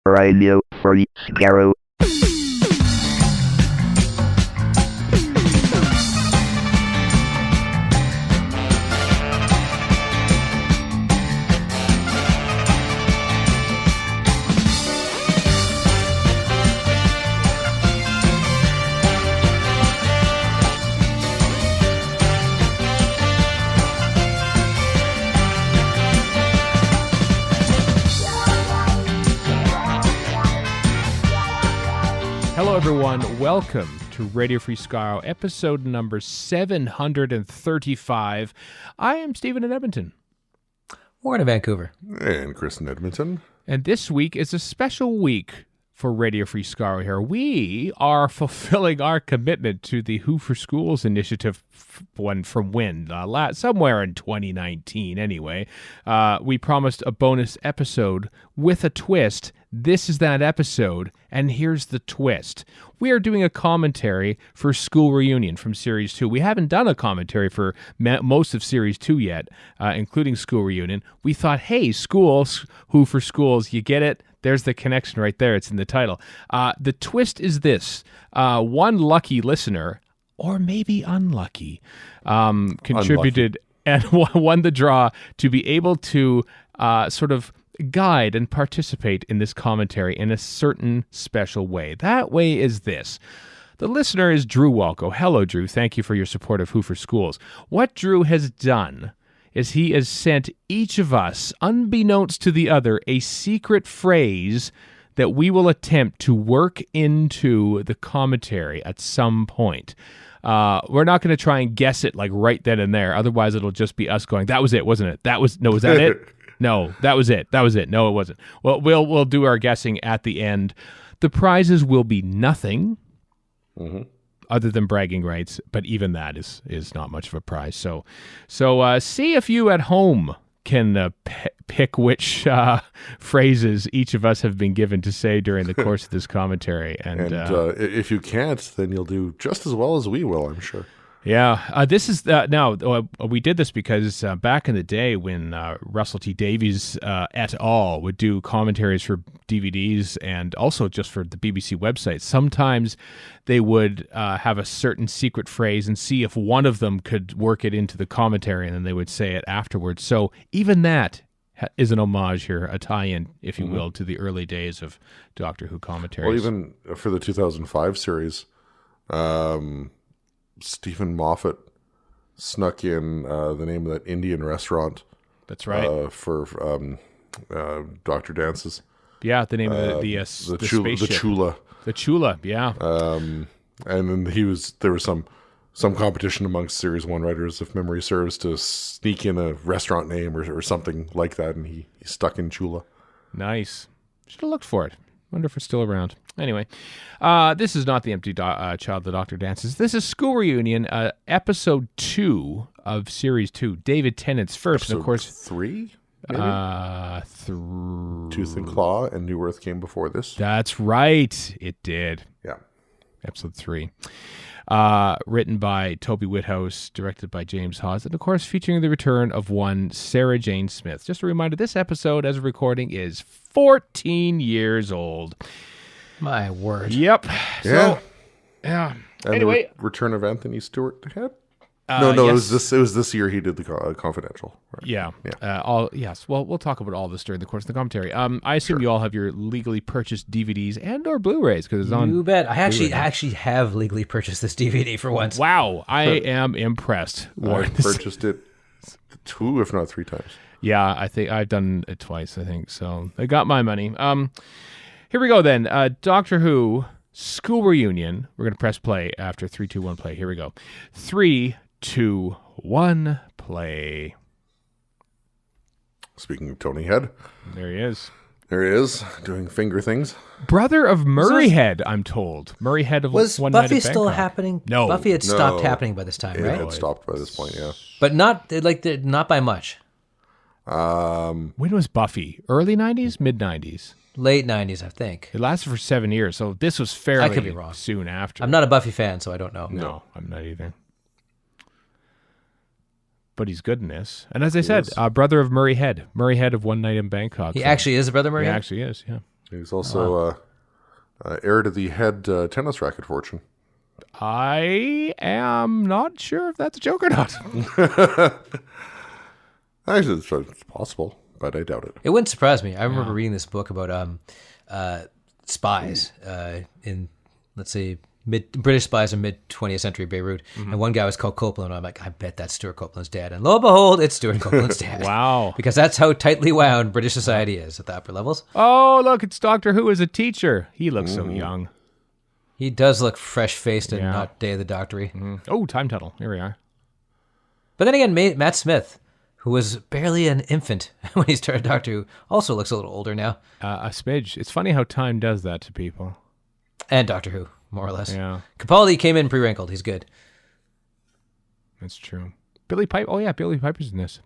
Radio Free Skaro. Hello, everyone. Welcome to Radio Free Skaro, episode number 735. I am Stephen in Edmonton. Warren in Vancouver. And Chris in Edmonton. And this week is a special week for Radio Free Skaro here. We are fulfilling our commitment to the Who for Schools initiative one from when? Somewhere in 2019, anyway. We promised a bonus episode with a twist. This is that episode, and here's the twist. We are doing a commentary for School Reunion from Series 2. We haven't done a commentary for most of Series 2 yet, including School Reunion. We thought, hey, schools, Who for Schools, you get it? There's the connection right there. It's in the title. The twist is this. One lucky listener, or maybe unlucky, contributed and won the draw to be able to sort of guide and participate in this commentary in a certain special way. That way is this. The listener is Drew Walko. Hello, Drew. Thank you for your support of Who for Schools. What Drew has done is he has sent each of us, unbeknownst to the other, a secret phrase that we will attempt to work into the commentary at some point. We're not going to try and guess it like right then and there. Otherwise, it'll just be us going, that was it, wasn't it? Was that it? No, that was it. No, it wasn't. Well, we'll do our guessing at the end. The prizes will be nothing other than bragging rights, but even that is not much of a prize. So see if you at home can pick which phrases each of us have been given to say during the course of this commentary. And if you can't, then you'll do just as well as we will, I'm sure. Yeah, this is now we did this because back in the day when Russell T. Davies et al. Would do commentaries for DVDs and also just for the BBC website, sometimes they would have a certain secret phrase and see if one of them could work it into the commentary, and then they would say it afterwards. So even that is an homage here, a tie-in, if you will, to the early days of Doctor Who commentaries. Well, even for the 2005 series, Stephen Moffat snuck in the name of that Indian restaurant. That's right. For Dr. Dance's. Yeah, the name of the spaceship. The Chula. The Chula, yeah. And then there was some competition amongst Series 1 writers, if memory serves, to sneak in a restaurant name or something like that, and he stuck in Chula. Nice. Should have looked for it. Wonder if it's still around. Anyway, this is not the Empty Child, the Doctor Dances. This is School Reunion, episode 2 of Series 2. David Tennant's first, episode and of course 3. Maybe? Tooth and Claw and New Earth came before this. That's right. It did. Yeah. Episode 3. Written by Toby Whithouse, directed by James Hawes, and of course featuring the return of one Sarah Jane Smith. Just a reminder, this episode, as a recording, is 14 years old. My word. Yep. Yeah. So, yeah. And anyway, the return of Anthony Stewart Head? Yes. It was this year he did the Confidential. Right? Yeah. Yes. Well, we'll talk about all this during the course of the commentary. I assume Sure. you all have your legally purchased DVDs and or Blu-rays because it's on. You bet. I actually have legally purchased this DVD for once. Wow, I am impressed. I purchased it 2, if not 3 times. Yeah, I think I've done it twice. I think so. I got my money. Here we go then. Doctor Who School Reunion. We're gonna press play after 3, 2, 1. Play. Here we go. 3, 2, 1. Play. Speaking of Tony Head, There he is. there he is doing finger things. Brother of Murray Head, I'm told. Murray Head of Was One Night Buffy at still Bangkok. happening? No. Buffy had stopped No. happening by this time, It right? had stopped by this point, yeah. But not not by much. When was Buffy? Early 90s? Mid 90s? Late 90s, I think. It lasted for 7 years, so this was fairly I could be wrong. soon after. I'm not a Buffy fan, so I don't know. No, I'm not either. But he's good in this. And as I said, brother of Murray Head. Murray Head of One Night in Bangkok. He So actually is a brother Murray? He actually is, yeah. He's also heir to the head tennis racket fortune. I am not sure if that's a joke or not. Actually, it's possible, but I doubt it. It wouldn't surprise me. I remember reading this book about spies in, let's say, British spies in mid-20th century Beirut. And one guy was called Copeland. I'm like, I bet that's Stuart Copeland's dad. And lo and behold, it's Stuart Copeland's dad. Wow. Because that's how tightly wound British society is at the upper levels. Oh, look, it's Doctor Who as a teacher. He looks so young. He does look fresh-faced and not Day of the Doctory. Oh, time tunnel. Here we are. But then again, Matt Smith, who was barely an infant when he started Doctor Who, also looks a little older now. A smidge. It's funny how time does that to people. And Doctor Who, more or less. Yeah. Capaldi came in pre-wrinkled. He's good. That's true. Billy Piper. Oh, yeah, Billy Piper's in this.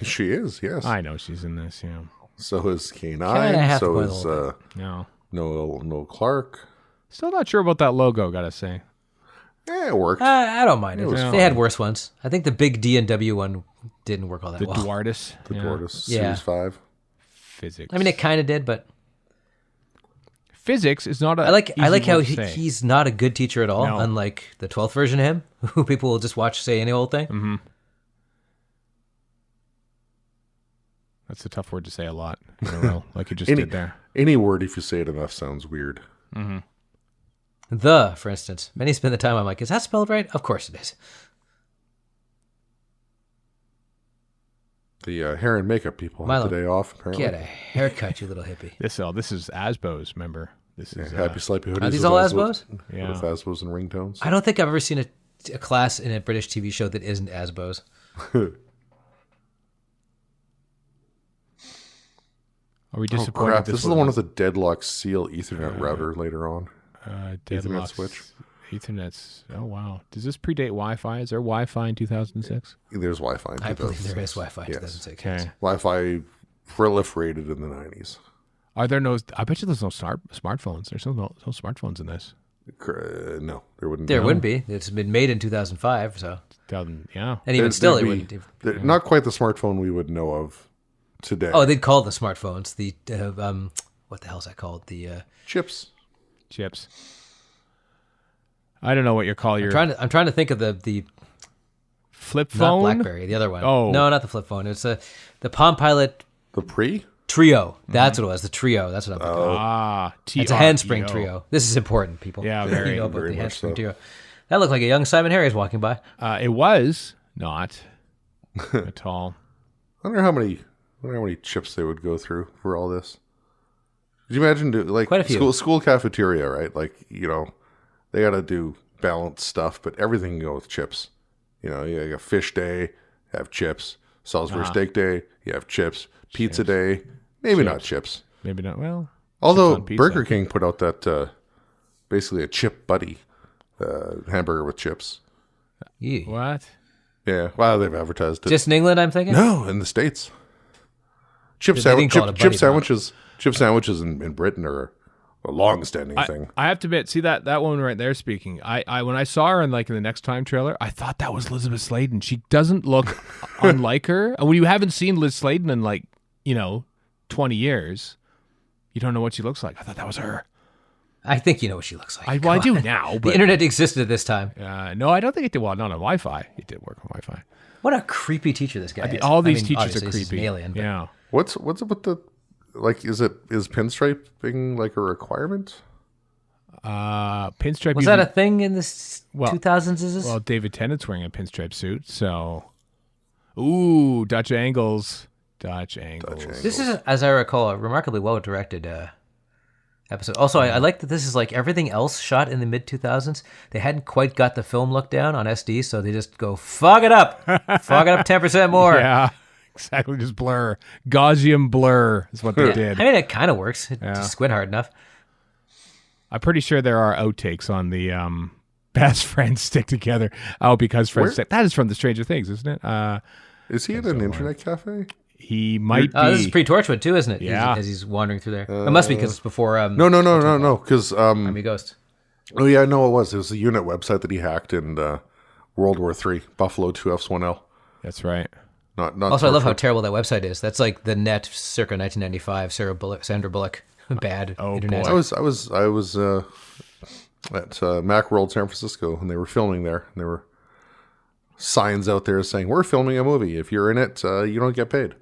She is, yes. I know she's in this, yeah. So is Kinda K9. have to So put a is little No. Noel Clark. Still not sure about that logo, gotta say. It worked. I don't mind it. was They had worse ones. I think the big D and W one didn't work all that The well. Duartis. The Tortoise, Yeah. Series 5. Physics. I mean, it kind of did, but Physics is not a I like easy how word to say. he's not a good teacher at all, No. unlike the 12th version of him, who people will just watch say any old thing. Mm-hmm. That's a tough word to say a lot in a row, like you just did there. Any word, if you say it enough, sounds weird. The, for instance. Many spend the time, I'm like, is that spelled right? Of course it is. The hair and makeup people Milo, have the day off, apparently. Get a haircut, you little hippie. This is Asbo's, remember? This is Happy Sleepy Hoodies. Are these with all Asbos- Asbos? Yeah. With Asbos and ringtones. I don't think I've ever seen a class in a British TV show that isn't Asbo's. Are we Oh, disappointed? crap. This is the one with the deadlock seal Ethernet router later on. Ethernet Ethernet switch. Ethernet's. Oh, wow. Does this predate Wi-Fi? Is there Wi-Fi in 2006? There's Wi-Fi in I believe there 2006. is Wi-Fi in Yes. 2006. Okay. Wi-Fi proliferated in the 90s. Are there no... I bet you there's no smartphones. There's no smartphones in this. No, there wouldn't There be. wouldn't be. It's been made in 2005, so... Yeah. And even still, it wouldn't... Not quite the smartphone we would know of today. Oh, they'd call the smartphones the... what the hell's that called? The... Chips. Chips. I don't know what you call your... I'm trying to think of the flip not phone? BlackBerry, the other one. Oh. No, not the flip phone. It's the Palm Pilot The Pre? Trio. That's what it was. The Trio. That's what I'm thinking. Ah, It's a handspring trio. This is important, people. Yeah, very, you know about very the much handspring so. trio. That looked like a young Simon Harris walking by. It was not at all. I wonder how many chips they would go through for all this. Could you imagine Quite a few. school cafeteria, right? Like, they got to do balanced stuff, but everything can go with chips. You got fish day, have chips. Salisbury steak day, you have chips. Pizza day, maybe not chips. Maybe not. Well, Although on pizza. Burger King put out that basically a chip buddy hamburger with chips. Yeah. what? Yeah, wow, they've advertised it. Just in England, I'm thinking? No, in the States. Chip They didn't call it a buddy Chip sandwiches in Britain are a long-standing thing. I have to admit, see that one right there speaking. I when I saw her in the next time trailer, I thought that was Elizabeth Sladen. She doesn't look unlike her. And when you haven't seen Liz Sladen in 20 years, you don't know what she looks like. I thought that was her. I think you know what she looks like. I do now, The but internet existed at this time. no, I don't think it did. Well, not on Wi-Fi. It did work on Wi-Fi. What a creepy teacher this guy is. All these I mean, teachers obviously are he's creepy. an alien, but Yeah. What's up with the is pinstriping like a requirement? Pinstripe. Was that a thing in the 2000s? Is this? Well, David Tennant's wearing a pinstripe suit, so. Ooh, Dutch angles. This is, as I recall, a remarkably well-directed episode. Also, I like that this is like everything else shot in the mid-2000s. They hadn't quite got the film look down on SD, so they just go, fog it up. Fog it up 10% more. Yeah, exactly. Just blur. Gaussian blur is what they did. I mean, it kind of works. Just squint hard enough. I'm pretty sure there are outtakes on the Best Friends Stick Together. Oh, because Friends Stick. That is from the Stranger Things, isn't it? Is he at an internet cafe? He might be. This is pre-Torchwood, too, isn't it? Yeah. As he's wandering through there. It must be because it's before No. Because Miami Ghost. oh yeah, no, it was. It was a unit website that he hacked in World War III. Buffalo 2Fs1L. That's right. Not. Also, I love how terrible that website is. That's like the net circa 1995, Sandra Bullock bad Oh, internet. boy. I was at Macworld San Francisco, and they were filming there, and there were signs out there saying, "We're filming a movie. If you're in it, you don't get paid."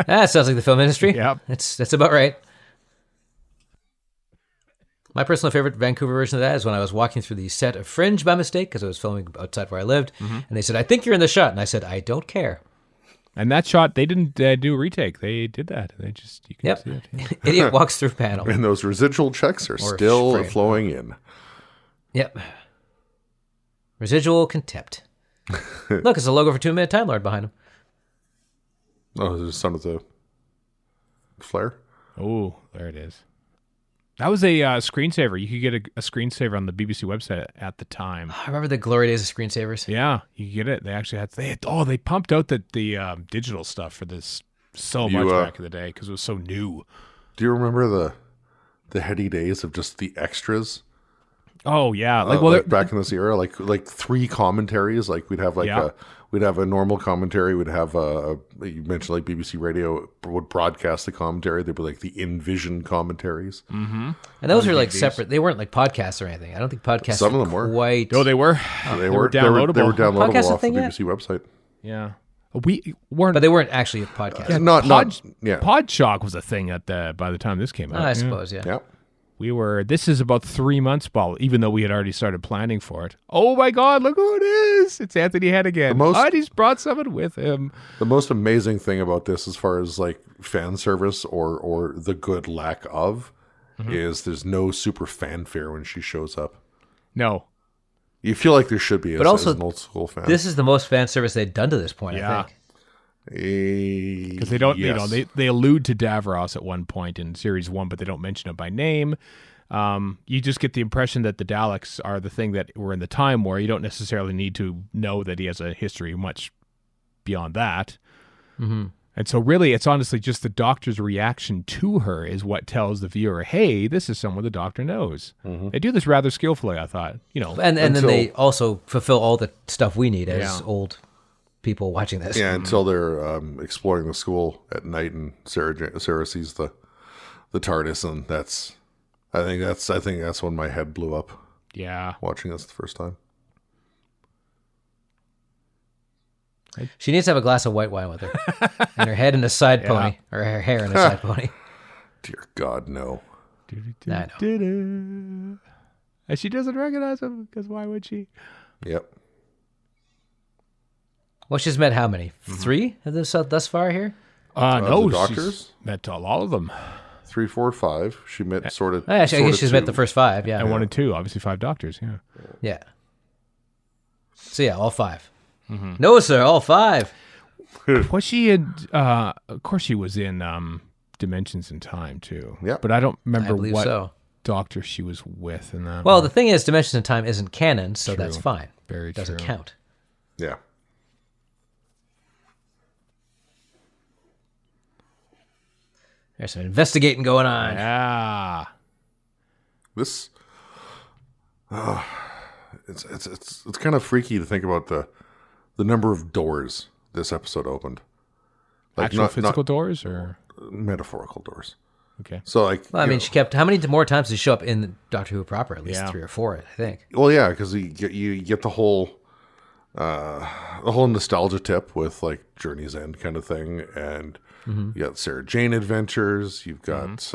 That sounds like the film industry. Yep. That's about right. My personal favorite Vancouver version of that is when I was walking through the set of Fringe by mistake because I was filming outside where I lived, and they said, "I think you're in the shot," and I said, "I don't care." And that shot, they didn't do a retake. They did that. They just, you can Yep. see it. Yeah. Idiot walks through panel. And those residual checks are Or still frame. flowing in. Yep. Residual contempt. Look, it's a logo for 2 Minute Time Lord behind him. Oh, there's some of the flare. Oh, there it is. That was a screensaver. You could get a screensaver on the BBC website at the time. I remember the glory days of screensavers. Yeah, you could get it. They actually had. They pumped out the digital stuff for this so much back in the day because it was so new. Do you remember the heady days of just the extras? Oh yeah, Like back in this era, like 3 commentaries. Like we'd have we'd have a normal commentary. We'd have you mentioned like BBC Radio would broadcast the commentary. They'd be like the in-vision commentaries. Mm-hmm. And those were like separate. They weren't like podcasts or anything. I don't think podcasts. Some of them were. Quite. Oh, they were. They were downloadable. They were downloadable Podcast a off the thing yet? BBC website. Yeah, we weren't. But they weren't actually a podcast. Podshock was a thing by the time this came out. I suppose. Yeah. Yeah. This is about 3 months, Paul, even though we had already started planning for it. Oh my God, look who it is. It's Anthony Head again. He's brought someone with him. The most amazing thing about this, as far as like fan service or the good lack of, is there's no super fanfare when she shows up. No. You feel like there should be, But also, as an old school fan. This is the most fan service they'd done to this point, I think. Because they don't, they allude to Davros at one point in series 1, but they don't mention it by name. You just get the impression that the Daleks are the thing that were in the Time War. You don't necessarily need to know that he has a history much beyond that. Mm-hmm. And so really, it's honestly just the Doctor's reaction to her is what tells the viewer, hey, this is someone the Doctor knows. Mm-hmm. They do this rather skillfully, I thought. And then they also fulfill all the stuff we need as old people watching this. Yeah, until they're exploring the school at night, and Sarah sees the TARDIS, and I think that's when my head blew up. Yeah, watching this the first time. She needs to have a glass of white wine with her, and her head in a side pony, or her hair in a side pony. Dear God, no. I know. And she doesn't recognize him because why would she? Yep. Well, she's met how many? 3 of this thus far here? No, the Doctors? she's met all of them. 3, 4, 5. She met sort of. Actually, I guess she's 2. met the first 5. Yeah, And 1 and 2, obviously 5 Doctors. Yeah. Yeah. So yeah, all 5. Mm-hmm. No, sir, all 5. Was she in? Of course, she was in Dimensions in Time too. Yeah, but I don't remember what so. Doctor she was with in that. Well, the thing is, Dimensions in Time isn't canon, so that's fine. Very true. Doesn't count. Yeah. There's some investigating going on. Yeah. This. It's kind of freaky to think about the number of doors this episode opened. Like Actual physical doors or metaphorical doors. Okay. So like, Well, I mean, she kept. How many more times did she show up in Doctor Who proper? At least 3 or 4, I think. Well, yeah, because you get the whole nostalgia tip with like Journey's End kind of thing, and you got Sarah Jane Adventures. You've got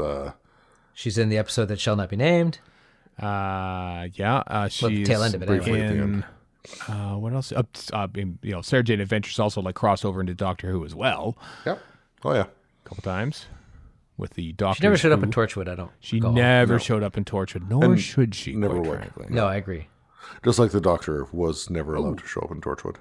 She's in the episode that shall not be named. She's the tail end of it, briefly anyway. at the end. What else? Sarah Jane Adventures also like crossover into Doctor Who as well. Yep. Oh yeah. A couple times with the Doctor. She never showed up in Torchwood. I don't. She recall. never showed up in Torchwood, nor should she. never quite would. frankly. No, I agree. Just like the Doctor was never allowed to show up in Torchwood.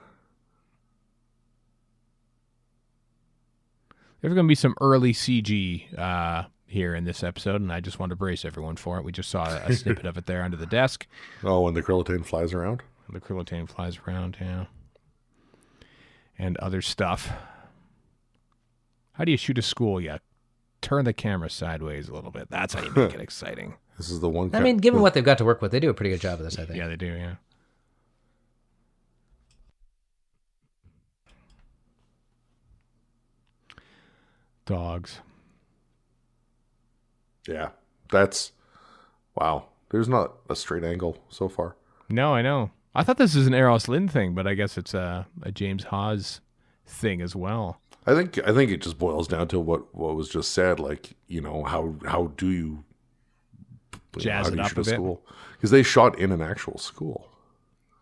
There's going to be some early CG here in this episode, and I just want to brace everyone for it. We just saw a snippet of it there under the desk. Oh, when the Krillitane flies around? The Krillitane flies around, yeah. And other stuff. How do you shoot a school? You turn the camera sideways a little bit. That's how you make it exciting. This is the one. I mean, given what they've got to work with, they do a pretty good job of this, I think. Yeah, they do, yeah. Dogs. Yeah, that's wow. There's not a straight angle so far. No, I know. I thought this was an Eros Lynn thing, but I guess it's a James Hawes thing as well. I think it just boils down to what was just said. Like, how do you Jazz it up a bit. Because they shot in an actual school.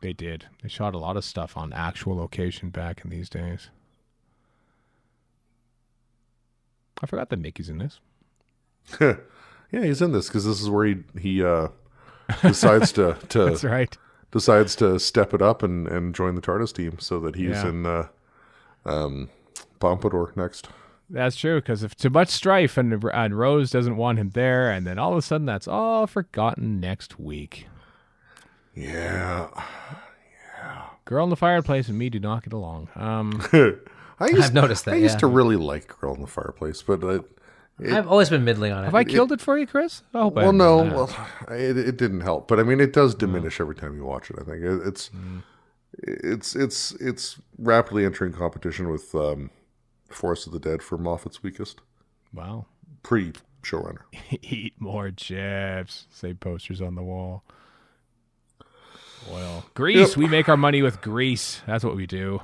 They did. They shot a lot of stuff on actual location back in these days. I forgot that Mickey's in this. Yeah, he's in this because this is where he decides to That's right. Decides to step it up and join the TARDIS team so that he's in Pompadour next. That's true, because if too much strife and Rose doesn't want him there, and then all of a sudden that's all forgotten next week. Yeah. Girl in the Fireplace and me do not get along. I've noticed that. I used to really like Girl in the Fireplace, but I've always been middling on it. Have I killed it for you, Chris? I hope well, no. Well, it didn't help, but I mean, it does diminish every time you watch it. I think it's rapidly entering competition with Forest of the Dead for Moffat's weakest. Wow. Pre-showrunner. Eat more chips. Say posters on the wall. Oil. Grease. Yep. We make our money with grease. That's what we do.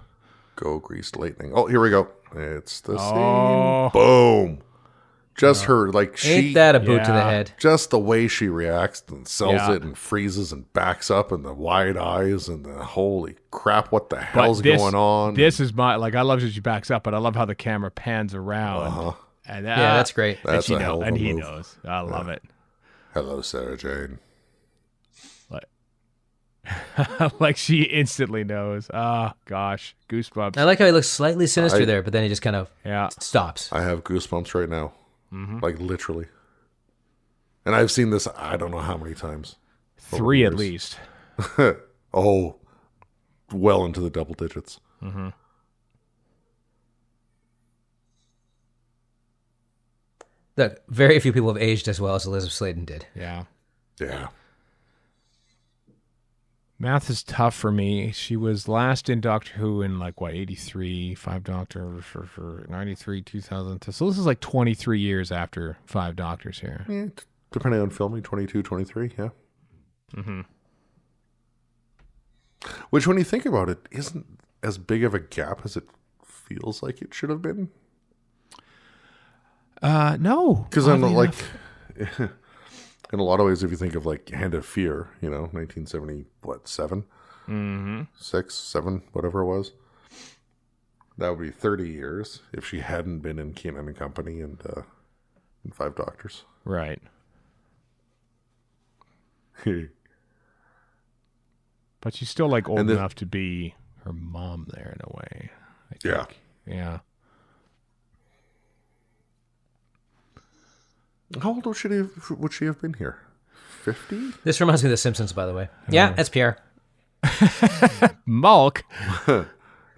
Go Greased Lightning. Oh, here we go. It's the scene. Boom. Just her, like, she... Ain't that a boot to the head? Just the way she reacts and sells it and freezes and backs up and the wide eyes and the holy crap, what the hell's going on? This is my... Like, I love that she backs up, but I love how the camera pans around. Uh-huh. And, yeah, that's great. That's a hell of a move. He knows. I love it. Hello, Sarah Jane. Like she instantly knows. Oh, gosh. Goosebumps. I like how he looks slightly sinister there, but then he just kind of stops. I have goosebumps right now. Mm-hmm. Like, literally. And I've seen this, I don't know how many times. 3 at least. Oh, well into the double digits. Mm-hmm. Look, very few people have aged as well as Elizabeth Sladen did. Yeah. Yeah. Math is tough for me. She was last in Doctor Who in 83, 5 Doctor for 93, 2000. So this is 23 years after 5 Doctors here. Yeah, depending on filming, 22, 23, yeah. Mm-hmm. Which, when you think about it, isn't as big of a gap as it feels like it should have been. No. Because I'm in a lot of ways, if you think of Hand of Fear, 1977, mm-hmm. 6, 7, whatever it was, that would be 30 years if she hadn't been in Keenan and Company and 5 Doctors. Right. But she's still old enough to be her mom there in a way. I think. Yeah. How old would she have been here? 50? This reminds me of The Simpsons, by the way. Yeah, that's Pierre. Mulk.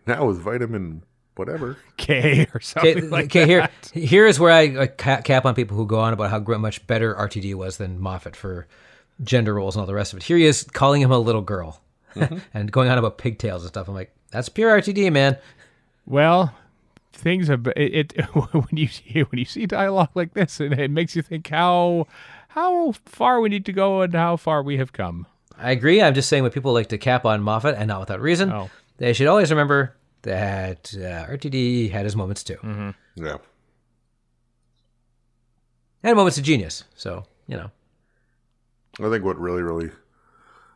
Now with vitamin whatever. K or something that. Here is where I cap on people who go on about how much better RTD was than Moffat for gender roles and all the rest of it. Here he is calling him a little girl and going on about pigtails and stuff. I'm like, that's pure RTD, man. Well... Things have when you see dialogue like this, and it makes you think how far we need to go and how far we have come. I agree. I'm just saying when people like to cap on Moffat, and not without reason, they should always remember that RTD had his moments too. Mm-hmm. Yeah, and moments of genius. So I think what really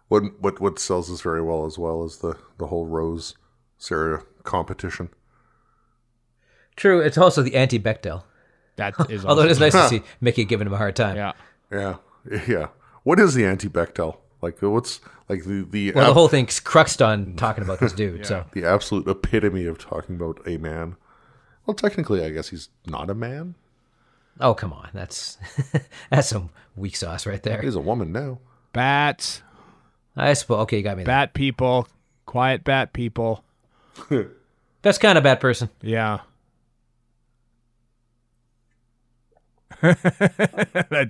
what sells us very well as well is the whole Rose Sarah competition. True, it's also the anti-Bechdel. That is although it is nice to see Mickey giving him a hard time. Yeah. What is the anti-Bechdel? What's the well, the whole thing's cruxed on talking about this dude. So the absolute epitome of talking about a man. Well, technically, I guess he's not a man. Oh, come on, that's some weak sauce right there. He's a woman now. Bats. I suppose. Okay, you got me. Bat people, quiet bat people. Best kind of bat person. Yeah. that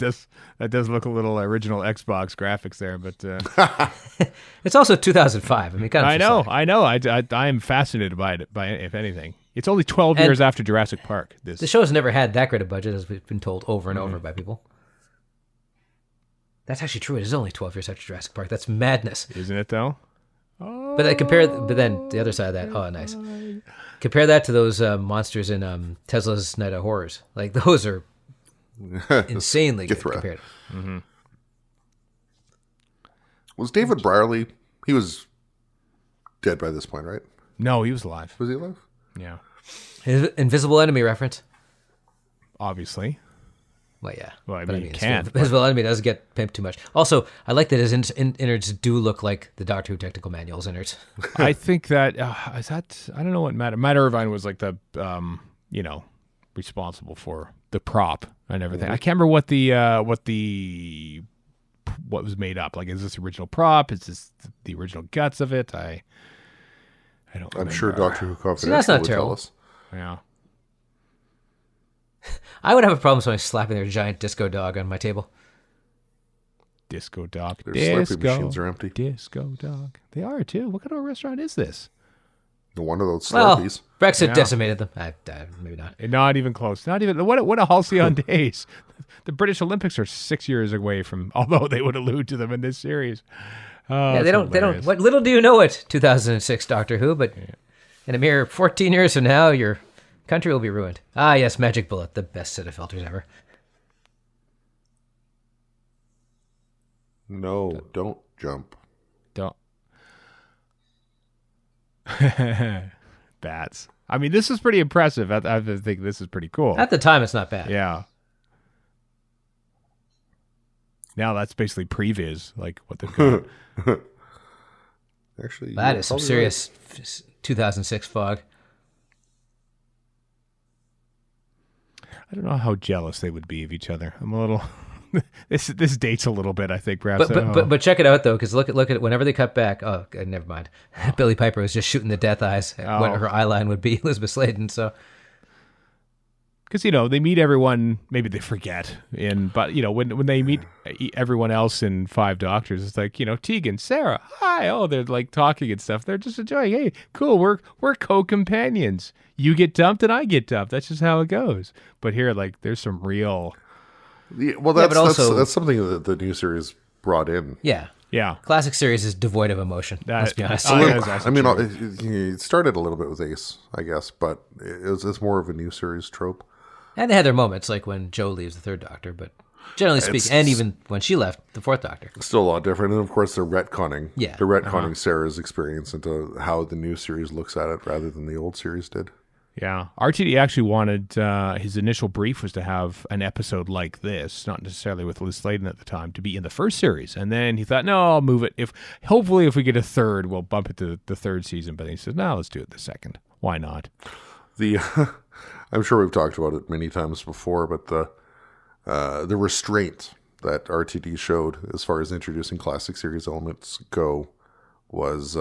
does look a little original Xbox graphics there, but it's also 2005. I mean, I know. I am fascinated by it. If anything, it's only 12 years after Jurassic Park. The show has never had that great a budget, as we've been told over and over by people. That's actually true. It is only 12 years after Jurassic Park. That's madness. Isn't it, though? But then the other side of that, oh, nice. Compare that to those monsters in Tesla's Night of Horrors. Like, those are insanely good compared. Mm-hmm. Was David Brierly, he was dead by this point, right? No, he was alive. Was he alive? Yeah. Invisible Enemy reference. Obviously. Well, yeah. Well, I mean, you can't. Invisible Enemy doesn't get pimped too much. Also, I like that his innards do look like the Doctor Who technical manual's innards. I think that, is that, I don't know what Matt Irvine was like the, responsible for the prop and everything. Mm-hmm. I can't remember what was made up. Like, is this original prop? Is this the original guts of it? I don't remember. I'm sure Doctor Who Confidential would tell us. Yeah. I would have a problem with somebody slapping their giant disco dog on my table. Disco dog. Their Slurpee machines are empty. Disco dog. They are, too. What kind of restaurant is this? One of those Slurpees. Well, Brexit decimated them. Maybe not. Not even close. Not even. What a halcyon days. The British Olympics are 6 years away from, although they would allude to them in this series. Yeah, they don't. What little do you know it, 2006 Doctor Who, but in a mere 14 years from now, your country will be ruined. Ah, yes, Magic Bullet, the best set of filters ever. No, don't jump. Don't. Bats. I mean, this is pretty impressive. I think this is pretty cool. At the time, it's not bad. Yeah. Now that's basically previs, like what they've got. Actually, that is some serious 2006 fog. I don't know how jealous they would be of each other. I'm a little. This dates a little bit, I think, perhaps. But check it out though, because look at whenever they cut back. Oh, never mind. Billie Piper was just shooting the death eyes. What her eye line would be Elizabeth Sladen. So. Because, they meet everyone, maybe they forget. But when they meet everyone else in Five Doctors, it's like, Tegan, Sarah, hi. Oh, they're like talking and stuff. They're just enjoying, hey, cool, we're co-companions. You get dumped and I get dumped. That's just how it goes. But here, like, there's some real... Yeah, well, that's something that the new series brought in. Yeah. Yeah. Classic series is devoid of emotion, let's be honest. I mean, it started a little bit with Ace, I guess, but it's more of a new series trope. And they had their moments, like when Jo leaves the Third Doctor, but generally speaking, and even when she left the Fourth Doctor. It's still a lot different. And of course, they're retconning. Yeah. They're retconning Sarah's experience into how the new series looks at it rather than the old series did. Yeah. RTD actually wanted, his initial brief was to have an episode like this, not necessarily with Liz Sladen at the time, to be in the first series. And then he thought, no, I'll move it. Hopefully if we get a third, we'll bump it to the third season. But then he said, no, let's do it the second. Why not? I'm sure we've talked about it many times before, but the restraint that RTD showed as far as introducing classic series elements go was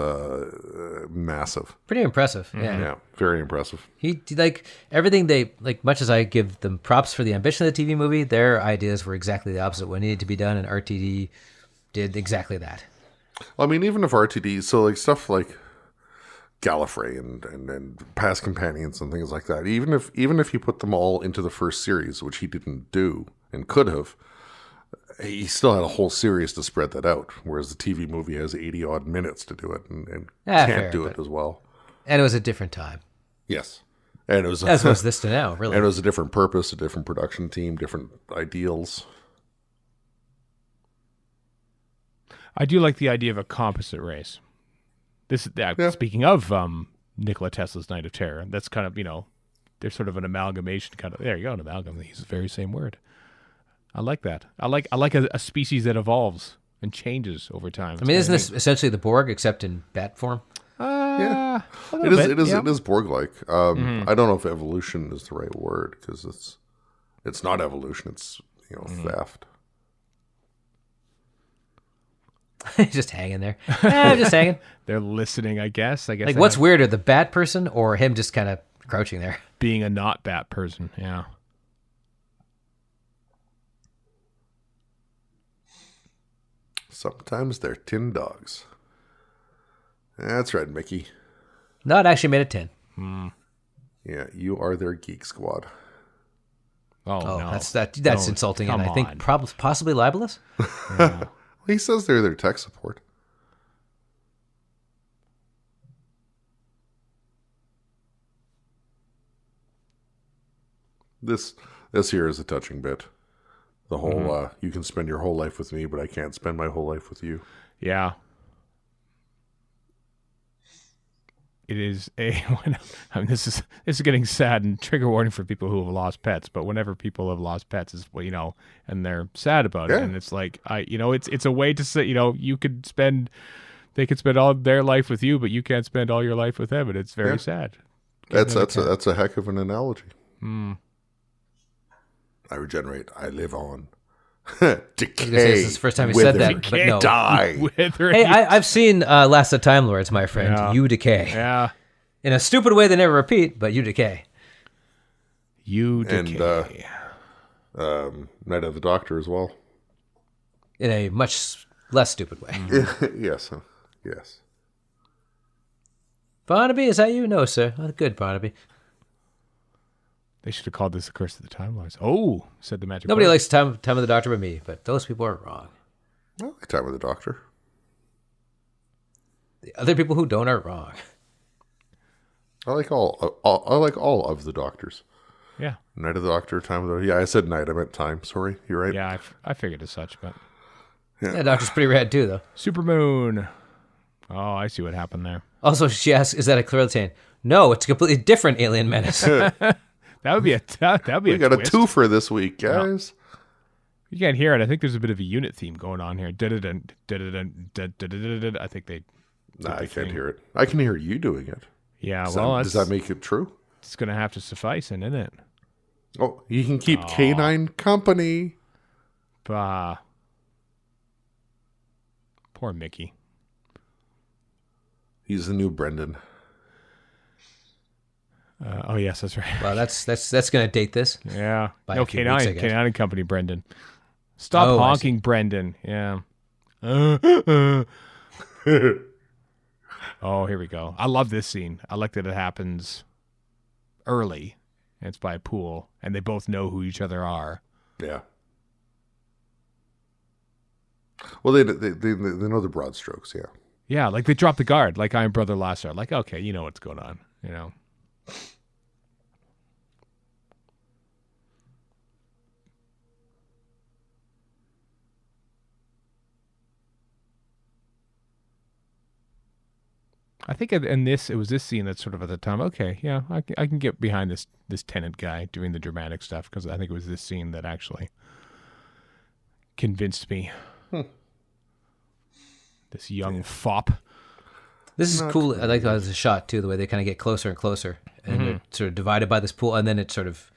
massive. Pretty impressive. Yeah. Yeah, very impressive. He like everything they like. Much as I give them props for the ambition of the TV movie, their ideas were exactly the opposite. What needed to be done, and RTD did exactly that. Well, I mean, even if RTD, so like stuff like Gallifrey and past companions and things like that. Even if you put them all into the first series, which he didn't do and could have, he still had a whole series to spread that out. Whereas the TV movie has 80 odd minutes to do it and can't do it as well. And it was a different time. Yes, and it was as was this to now, really. And it was a different purpose, a different production team, different ideals. I do like the idea of a composite race. Speaking of Nikola Tesla's Night of Terror, that's kind of, there's sort of an amalgamation kind of, there you go, an amalgam. He's the very same word. I like that. I like a species that evolves and changes over time. I mean, isn't this essentially the Borg except in bat form? Yeah, it is Borg-like. I don't know if evolution is the right word because it's not evolution. It's theft. Just hanging there. Just hanging. They're listening, I guess. Like, what's weirder, the bat person or him just kind of crouching there? Being a not bat person, yeah. Sometimes they're tin dogs. That's right, Mickey. No, it actually made a 10. Yeah, you are their geek squad. Oh, Oh, no. that's insulting, and I think on. possibly libelous. Yeah. He says they're their tech support. This here is a touching bit. The whole you can spend your whole life with me, but I can't spend my whole life with you. Yeah. It is this is getting sad, and trigger warning for people who have lost pets. But whenever people have lost pets, is and they're sad about it, and it's like it's a way to say they could spend all their life with you, but you can't spend all your life with them, and it's very sad. That's a heck of an analogy. I regenerate. I live on. Decay. This is the first time he said that, but no. Die. Hey, I've seen Last of Time Lords, my friend. Yeah. You decay. Yeah. In a stupid way they never repeat, but you decay. You decay. And Night of the Doctor as well. In a much less stupid way. Yes. Barnaby, is that you? No, sir. Oh, good, Barnaby. They should have called this the Curse of the Time Lords. Oh, said the magic. Nobody word. likes time of the Doctor but me, but those people are wrong. I like Time of the Doctor. The other people who don't are wrong. I like all of the Doctors. Yeah. Night of the Doctor, Time of the... Yeah, I said night. I meant time. Sorry. You're right. Yeah, I figured as such, but... Yeah, Doctor's pretty rad too, though. Supermoon. Oh, I see what happened there. Also, she asks, is that a Claritin? No, it's a completely different alien menace. That would be a We got twist. a twofer this week, guys. You can't hear it. I think there's a bit of a unit theme going on here. I think they... Nah, I can't hear it. I can hear you doing it. Yeah, Does that make it true? It's going to have to suffice, isn't it? Oh, you can keep Canine company. Bah. Poor Mickey. He's the new Brendan. Oh, yes, that's right. Well, that's going to date this. Yeah. By No, a few weeks, I K9 guess. and Company, Brendan. Stop Oh, I honking, Brendan. Yeah. Oh, here we go. I love this scene. I like that it happens early. And it's by a pool, and they both know who each other are. Yeah. Well, they know the broad strokes, yeah. Yeah, like they drop the guard, like I'm Brother Lasser. Like, okay, you know what's going on, you know. I think in this, it was this scene that's sort of at the time, okay, yeah, I can get behind this tenant guy doing the dramatic stuff, because I think it was this scene that actually convinced me. This young fop. This is cool. I like the shot, too, the way they kind of get closer and closer, and they're sort of divided by this pool, and then it's sort of,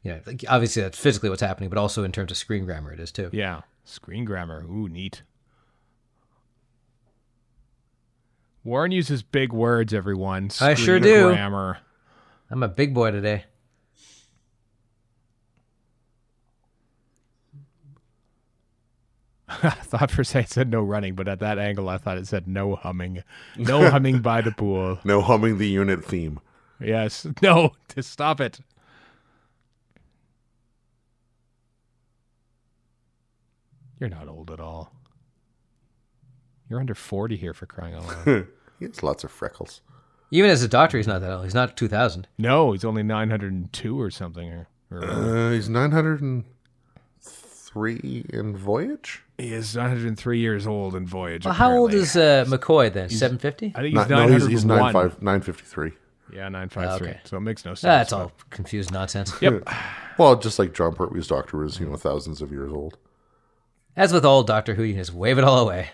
like, obviously that's physically what's happening, but also in terms of screen grammar it is, too. Yeah, screen grammar. Ooh, neat. Warren uses big words, everyone. I sure Screen do. Grammar. I'm a big boy today. I thought for a second it said no running, but at that angle I thought it said no humming. No humming by the pool. No humming the unit theme. Yes. No, to stop it. You're not old at all. You're under 40 here, for crying out loud. He has lots of freckles. Even as a doctor, he's not that old. He's not 2,000. No, he's only 902 or something. He's 903 in Voyage? He is 903 years old in Voyage. Well, how old apparently. is McCoy then? 750? I think he's No, 901. he's 953. Yeah, 953. Okay. So it makes no sense. That's but- all confused nonsense. Yep. Well, just like John Pertwee's Doctor was, thousands of years old. As with all Doctor Who, you can just wave it all away.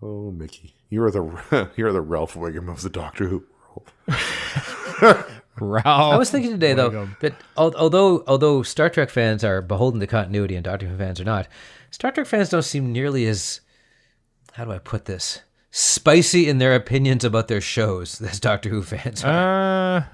Oh, Mickey. You're the Ralph Wiggum of the Doctor Who world. Ralph. I was thinking today, though, Wiggum. that although Star Trek fans are beholden to continuity and Doctor Who fans are not, Star Trek fans don't seem nearly as, how do I put this, spicy in their opinions about their shows as Doctor Who fans are.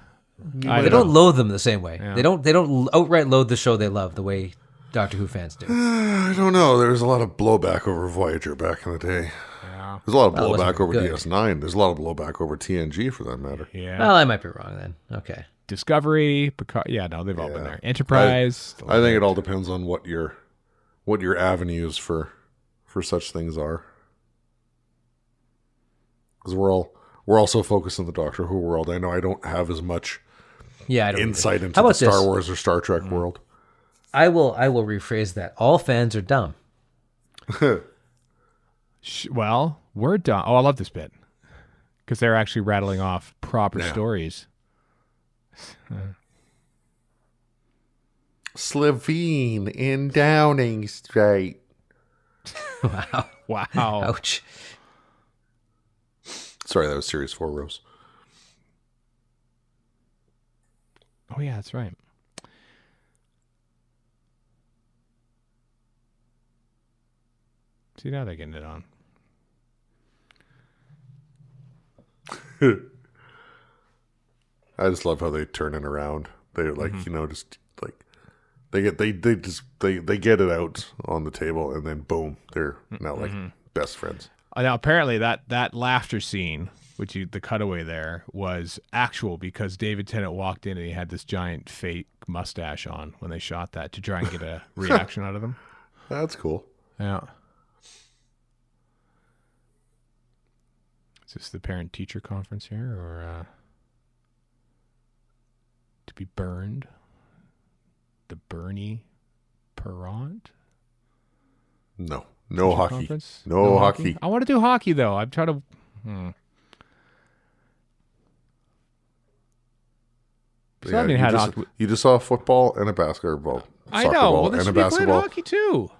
They don't loathe them the same way. Yeah. They don't outright loathe the show they love the way Doctor Who fans do. I don't know. There was a lot of blowback over Voyager back in the day. Yeah. There's a lot of Well, it wasn't blowback over very good. DS9. There's a lot of blowback over TNG, for that matter. Yeah. Well, I might be wrong then. Okay. Discovery, Picard. Yeah, no, they've all been there. Enterprise. I think it all depends on what your avenues for such things are. Because we're also focused on the Doctor Who world. I know I don't have as much insight into the Star Wars or Star Trek world. I will rephrase that. All fans are dumb. Well, we're done. Oh, I love this bit because they're actually rattling off proper stories. Slovene in Downing Street. Wow. Ouch. Sorry, that was Series 4, Rose. Oh, yeah, that's right. See, now they're getting it on. I just love how they turn it around. They're like, just like they get it out on the table, and then boom, they're now like best friends. Now, apparently, that laughter scene, the cutaway there, was actual because David Tennant walked in and he had this giant fake mustache on when they shot that to try and get a reaction out of them. That's cool. Yeah. Is this the parent-teacher conference here, or to be burned? The Bernie Perrant? No Teacher hockey. Conference? No hockey. I want to do hockey, though. I'm trying to... Yeah, you just saw football and a basketball. I know. Well, they and should a be basketball. playing hockey, too.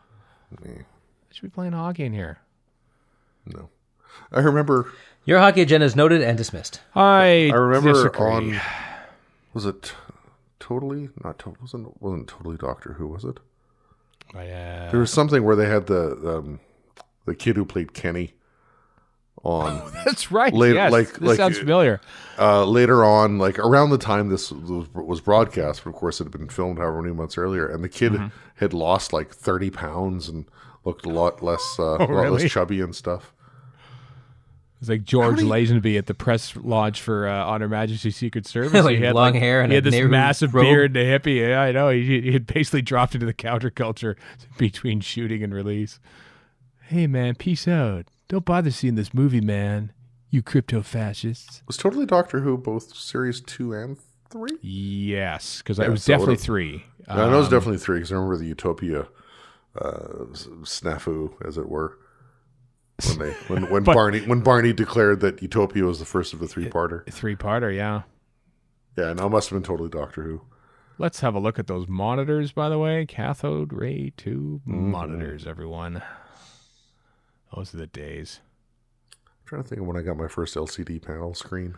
Yeah. They should be playing hockey in here. No. I remember... Your hockey agenda is noted and dismissed. I remember disagree. Was it Totally? Not Totally. Wasn't Totally Doctor Who, was it? There was something where they had the kid who played Kenny on. Oh, that's right. Later, yes, this sounds familiar. Later on, like around the time this was broadcast, but of course it had been filmed however many months earlier, and the kid had lost like 30 pounds and looked a lot less, lot less chubby and stuff. It's like George Lazenby at the press launch for On Her Majesty's Secret Service. He had long hair and he had this massive robe. beard and a hippie. Yeah, I know. He had basically dropped into the counterculture between shooting and release. Hey, man, peace out. Don't bother seeing this movie, man. You crypto-fascists. Was Totally Doctor Who both Series 2 and 3? Yes, because it was definitely 3. I know it was definitely 3 because I remember the Utopia snafu, as it were. When Barney declared that Utopia was the first of the three-parter. Three-parter, yeah. Yeah, no, it must have been Totally Doctor Who. Let's have a look at those monitors, by the way. Cathode ray tube monitors, everyone. Those are the days. I'm trying to think of when I got my first LCD panel screen.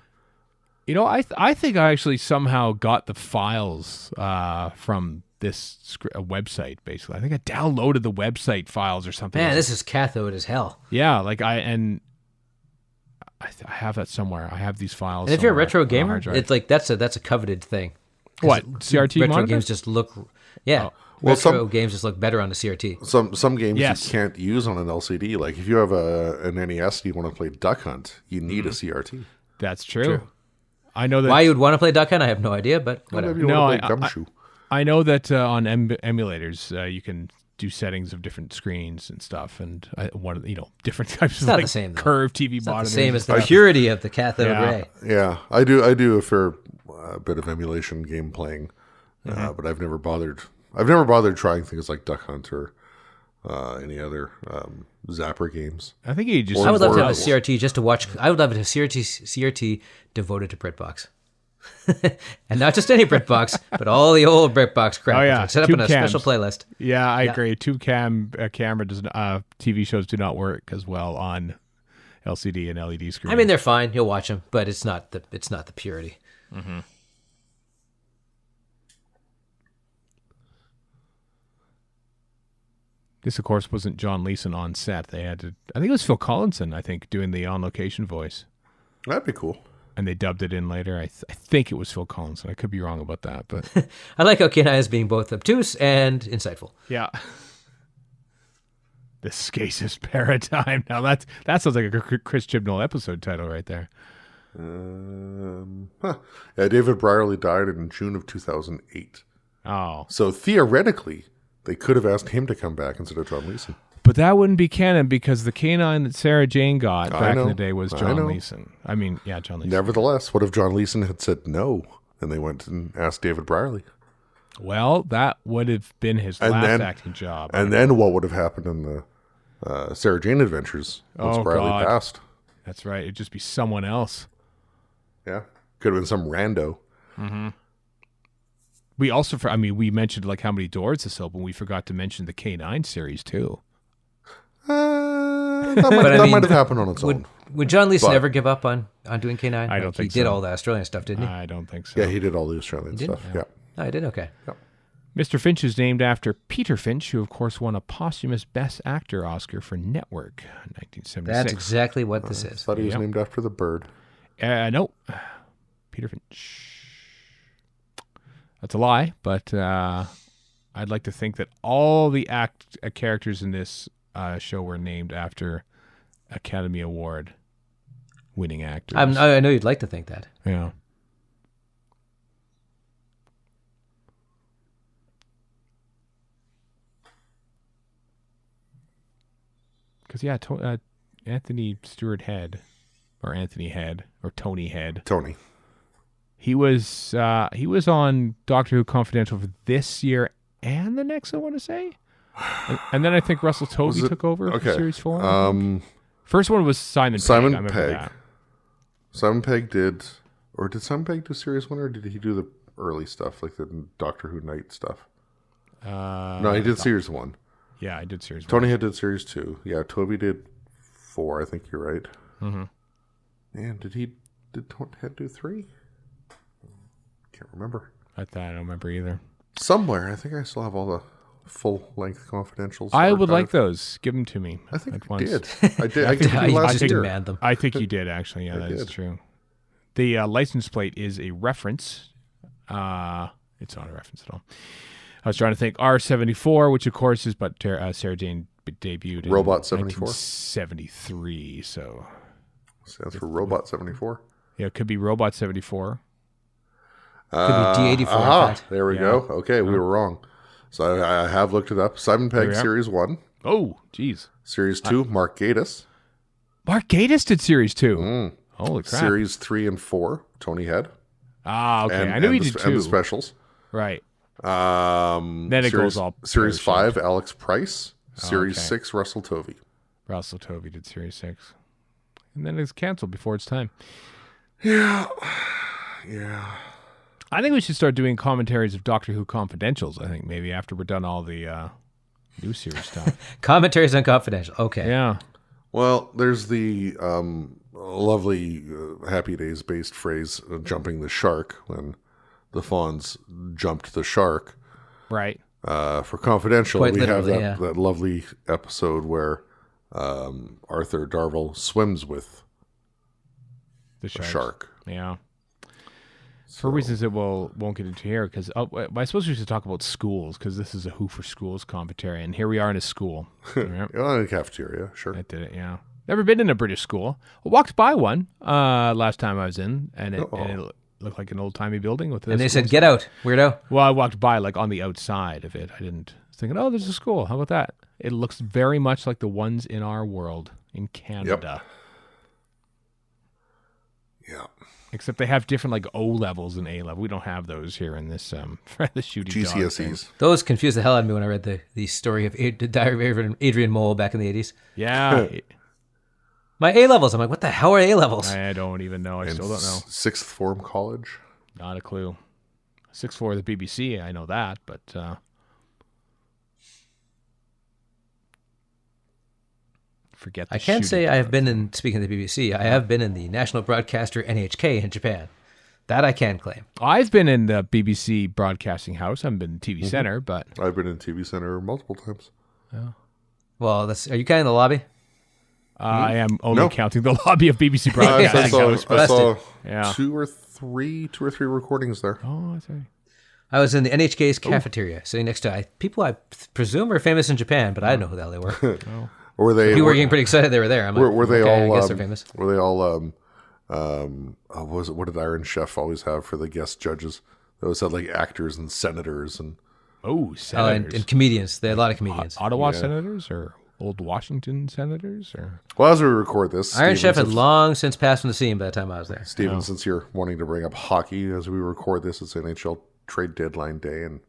You know, I think I actually somehow got the files from this website, basically. I think I downloaded the website files or something. Man, this is cathode as hell. Yeah, like I have that somewhere. I have these files. And if you're a retro gamer, it's like that's a coveted thing. What? CRT retro monitor? games just look retro games just look better on the CRT. Some games you can't use on an LCD. Like if you have an NES and you want to play Duck Hunt, you need a CRT. That's true. I know that. Why you would want to play Duck Hunt, I have no idea, but whatever. I know that on emulators you can do settings of different screens and stuff, and different types of the same, curved TV monitors. The same as the purity of the cathode ray. Yeah, I do a fair bit of emulation game playing, but I've never bothered trying things like Duck Hunt or any other Zapper games. I think you just. I would love to have a CRT just to watch. I would love to have a CRT devoted to BritBox. And not just any BritBox, but all the old BritBox crap. Oh yeah, set up in a special playlist. Yeah, I agree. Tube camera does. TV shows do not work as well on LCD and LED screens. I mean, they're fine. You'll watch them, but it's not the purity. Mm-hmm. This, of course, wasn't John Leeson on set. They had to. I think it was Phil Collinson. I think doing the on-location voice. That'd be cool. And they dubbed it in later. I think it was Phil Collinson. I could be wrong about that, but I like how Kenai is being both obtuse and insightful. Yeah. The Scasis Paradigm. Now that sounds like a Chris Chibnall episode title right there. Yeah, David Brierley died in June of 2008. Oh. So theoretically, they could have asked him to come back instead of John Leeson. But that wouldn't be canon because the canine that Sarah Jane got back in know. the day was I John know. Leeson. I mean, yeah, John Leeson. Nevertheless, what if John Leeson had said no, and they went and asked David Brierley? Well, that would have been his last acting job. And then what would have happened in the Sarah Jane adventures once Brierley God. passed? That's right. It'd just be someone else. Yeah. Could have been some rando. Mm-hmm. We also, we mentioned like how many doors this opened. We forgot to mention the K9 series too. That might have happened on its own. Would John Leeson ever give up on doing K9? I don't think he did so. all the Australian stuff, didn't he? I don't think so. Yeah, he did all the Australian stuff. Yeah. Oh, he did? Okay. Mr. Finch is named after Peter Finch, who of course won a posthumous Best Actor Oscar for Network in 1976. That's exactly what this I is. thought he was named after the bird. No. Peter Finch. That's a lie, but I'd like to think that all the characters in this show were named after Academy Award winning actors. I know you'd like to think that. Yeah. Because, Anthony Stewart Head, or Anthony Head, or Tony Head. Tony. He was on Doctor Who Confidential for this year and the next, I want to say. And then I think Russell Tovey took over for Series 4. First one was Simon Pegg. I remember that. Simon Pegg did Simon Pegg do Series 1 or did he do the early stuff, like the Doctor Who Night stuff? No, he did Series 1. Yeah, I did Series 1. Tony Head did Series 2. Yeah, Toby did 4, I think you're right. Mm-hmm. And did Tony Head do 3? Can't remember. I don't remember either. Somewhere, I think I still have all the full-length confidentials. I would like those. Give them to me. I think I once. did. I did. I did last year. Demand them. I think you did, actually. Yeah, that is true. The license plate is a reference. It's not a reference at all. I was trying to think. R74, which of course is but Sarah Jane debuted in Robot 74? 1973. So stands for Robot 74. Yeah, it could be Robot 74. Could be D84. Aha, there we go. Okay, we were wrong. So I have looked it up. Simon Pegg, Series 1. Oh, geez. Series 2, Mark Gatiss. Mark Gatiss did Series 2. Holy crap. Series 3 and 4, Tony Head. Ah, okay. I knew he did 2. And the specials. Right. Then it goes all Series 5, Alex Price. Series 6, Russell Tovey. Russell Tovey did Series 6. And then it's canceled before its time. Yeah. I think we should start doing commentaries of Doctor Who Confidentials, I think, maybe after we're done all the new series stuff. Commentaries on Confidential. Okay. Yeah. Well, there's the lovely Happy Days-based phrase, jumping the shark, when the Fonz jumped the shark. Right. For Confidential, Quite we have literally, that lovely episode where Arthur Darvill swims with the a shark. Yeah. For reasons that won't get into here, because I suppose we should talk about schools, because this is a Who for Schools commentary, and here we are in a school. In a cafeteria, sure. I did it, yeah. Never been in a British school. I walked by one last time I was in, and it looked like an old-timey building. And they said, "Get out, weirdo." Well, I walked by like on the outside of it. I was thinking, oh, there's a school. How about that? It looks very much like the ones in our world in Canada. Yeah. Except they have different like O levels and A level. We don't have those here in this the shooting GCSEs. Those confused the hell out of me when I read the story of the Diary of Adrian Mole back in the 80s. Yeah. My A levels. I'm like, what the hell are A levels? I don't even know. I still don't know. Sixth form college. Not a clue. Sixth floor of the BBC. I know that, but forget. I can't say I have been in. Speaking of the BBC, I have been in the national broadcaster NHK in Japan. That I can claim. I've been in the BBC Broadcasting House. I haven't been in TV Center, but I've been in TV Center multiple times. Yeah. Well, are you counting the lobby? I am only counting the lobby of BBC Broadcasting House. I saw two or three recordings there. Oh, that's right. I was in the NHK's cafeteria, sitting next to people I presume are famous in Japan, but I didn't know who the hell they were. Or were they? People were getting pretty excited they were there. I'm like, were they all? I guess they're famous. Were they all What did Iron Chef always have for the guest judges? They always had like actors and senators and senators. And comedians. They had a lot of comedians. Ottawa senators or old Washington senators? Or well, as we record this, Iron Chef had long since passed from the scene by the time I was there. Steven, since you're wanting to bring up hockey as we record this, it's NHL trade deadline day, and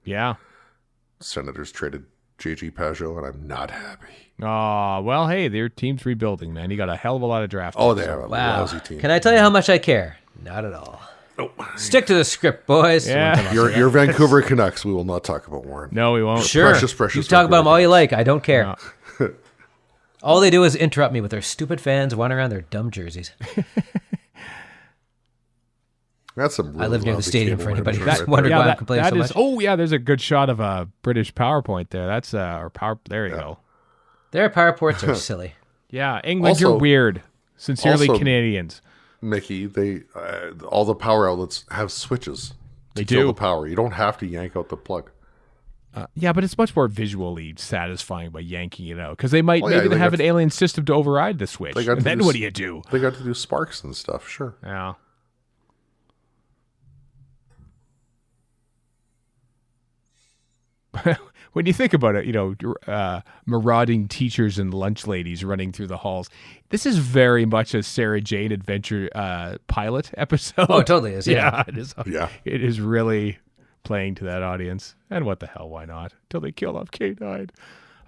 Senators traded J.G. Pajot, and I'm not happy. Oh, well, hey, their team's rebuilding, man. You got a hell of a lot of draft. Oh, they have a lousy team. Can I tell you how much I care? Not at all. Nope. Stick to the script, boys. Yeah. Your Vancouver Canucks, we will not talk about, Warren. No, we won't. Sure. Precious you talk about them all you like. I don't care. No. All they do is interrupt me with their stupid fans wandering around their dumb jerseys. That's some really I live near the stadium for anybody who's right wondering there. why I'm complaining so much. Oh, yeah, there's a good shot of a British PowerPoint there. That's our power. There you go. Their power ports are silly. Yeah, England, Also- you're weird. Sincerely, also- Canadians. Mickey, they all the power outlets have switches. They to kill do. the power. You don't have to yank out the plug. Yeah, but it's much more visually satisfying by yanking it out because they might Oh, yeah, maybe they have got an alien system to override the switch. They got And to then do what s- do you do? They got to do sparks and stuff. Sure. Yeah. When you think about it, marauding teachers and lunch ladies running through the halls. This is very much a Sarah Jane Adventure pilot episode. Oh, it totally is. Yeah. it is. Yeah. It is really playing to that audience. And what the hell? Why not? Until they kill off K9. I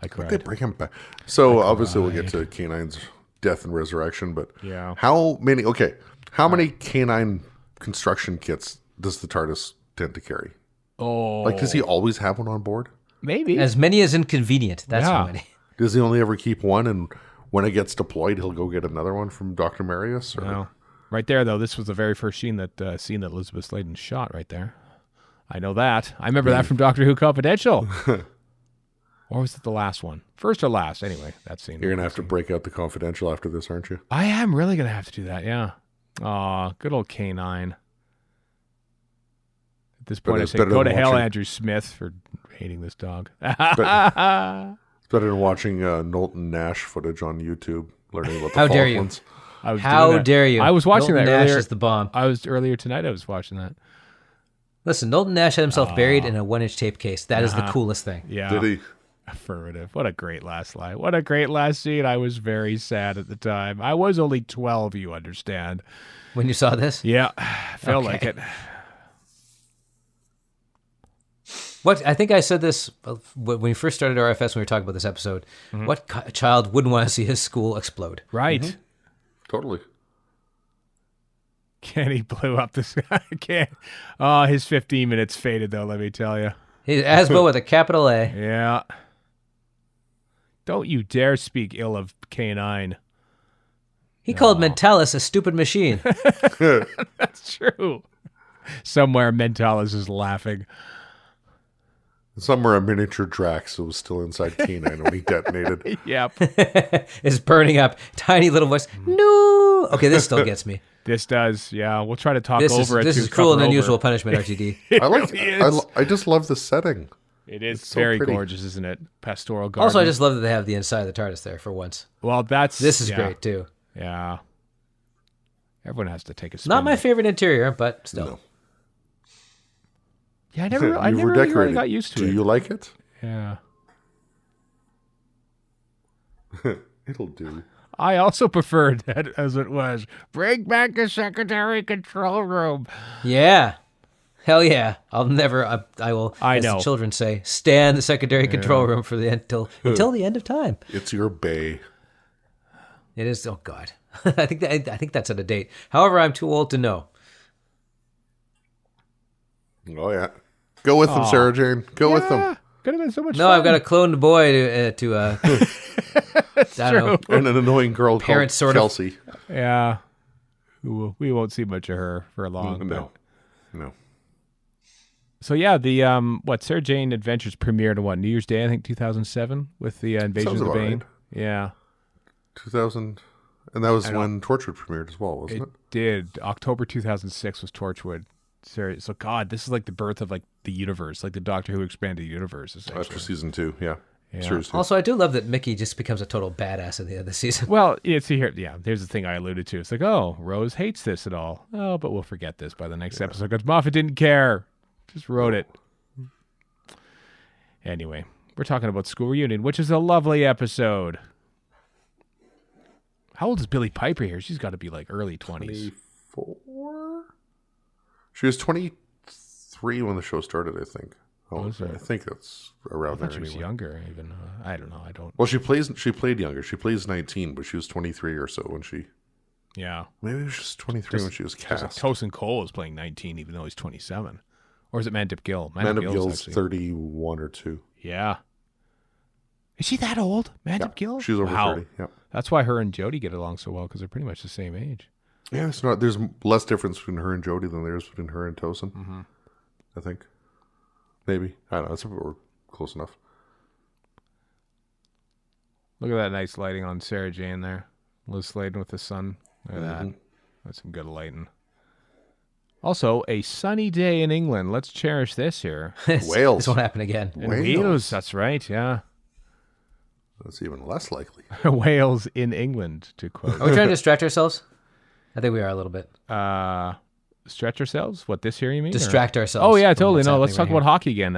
They cried. bring him back. So obviously we'll get to K9's death and resurrection, but Yeah. how many K9 construction kits does the TARDIS tend to carry? Oh, Like, does he always have one on board? maybe. As many as inconvenient. That's Yeah. how many. Does he only ever keep one, and when it gets deployed, he'll go get another one from Dr. Marius? Or? No. Right there, though, this was the very first scene that Elizabeth Sladen shot right there. I know that. I remember that from Doctor Who Confidential. Or was it the last one? First or last? Anyway, that scene. You're going to have to break out the confidential after this, aren't you? I am really going to have to do that, yeah. Aw, good old K9. At this point, I it's say, better go than to hell, watching- Andrew Smith, for hating this dog. It's better than watching Knowlton Nash footage on YouTube, learning about the How dare you. Falklands. I was How doing that. dare you? I was watching Knowlton that Nash earlier. is the bomb. Earlier tonight, I was watching that. Listen, Knowlton Nash had himself buried in a 1-inch tape case. That is the coolest thing. Yeah. Did he? Affirmative. What a great last line. What a great last scene. I was very sad at the time. I was only 12, you understand. When you saw this? Yeah, felt Okay. like it. What I think I said this when we first started RFS when we were talking about this episode. Mm-hmm. What child wouldn't want to see his school explode? Right. Totally. Kenny blew up this guy. Can't. Oh, his 15 minutes faded, though, let me tell you. He's Asbo with a capital A. Yeah. Don't you dare speak ill of K9. He called Mentalis a stupid machine. That's true. Somewhere Mentalis is laughing. Somewhere a miniature Drax was still inside K9 when he detonated. Yep. Is burning up. Tiny little voice. No. Okay, this still gets me. This does. Yeah, we'll try to talk This over it. is to cruel and cover unusual over. punishment, RTD. I like. really is. I just love the setting. It is so very pretty. gorgeous, isn't it? Pastoral garden. Also, I just love that they have the inside of the TARDIS there for once. Well, that's... This is yeah. great too. Yeah. Everyone has to take a spin. Not my favorite interior, but still. No. Yeah, I never You really redecorated. got used to Do it. you like it? Yeah. It'll do. I also preferred that as it was. Bring back the secondary control room. Yeah. Hell yeah. I'll never, I will, I as know. the children say, stay in the secondary control room for the until the end of time. It's your bay. It is, oh God. I think that's out of date. However, I'm too old to know. Oh yeah. Go with them, Sarah Jane. Go with them. Could have been so much No, fun. I've got a cloned boy to I don't know. And an annoying girl Parent called sort of. Kelsey. Yeah. We won't see much of her for long. No. but- No. So yeah, the Sarah Jane Adventures premiered on New Year's Day, I think 2007, with the Invasion Sounds of the about Bane. right. Yeah, 2000. And that was when Torchwood premiered as well, wasn't it it? did. October 2006 was Torchwood. So God, this is like the birth of like the universe, like the Doctor Who expanded universe. After Essentially. season 2, yeah. Yeah. Seriously. Also, I do love that Mickey just becomes a total badass at the end of the season. Well, see here. Yeah, there's the thing I alluded to. It's like, oh, Rose hates this at all. Oh, but we'll forget this by the next episode because Moffat didn't care. Just wrote it. Anyway, we're talking about School Reunion, which is a lovely episode. How old is Billie Piper here? She's got to be like early 20s. 24? She was 23 when the show started, I think. Oh, I think that's around there. She was younger, even. I don't know. I don't. Well, she played younger. She plays 19, but she was 23 or so when she. Yeah. Maybe it was just 23 when she was cast. Like Tosin Cole is playing 19, even though he's 27. Or is it Mandip Gill? Mandip Gill's 31 or 2. Yeah. Is she that old? Mandip Gill? She's over 30. Yeah. That's why her and Jodie get along so well, because they're pretty much the same age. Yeah, it's not. There's less difference between her and Jodie than there is between her and Tosin. Mm-hmm. I think. Maybe. I don't know. It's we're close enough. Look at that nice lighting on Sarah Jane there. Liz Sladen with the sun. Look at that. That's some good lighting. Also, a sunny day in England. Let's cherish this here. Wales. This won't happen again. In Wales, that's right, yeah. That's even less likely. Wales in England, to quote. Are we trying to distract ourselves? I think we are a little bit. Stretch ourselves? What, this year you mean? Distract ourselves. Oh, yeah, from totally. what's No, let's talk happening about hockey again.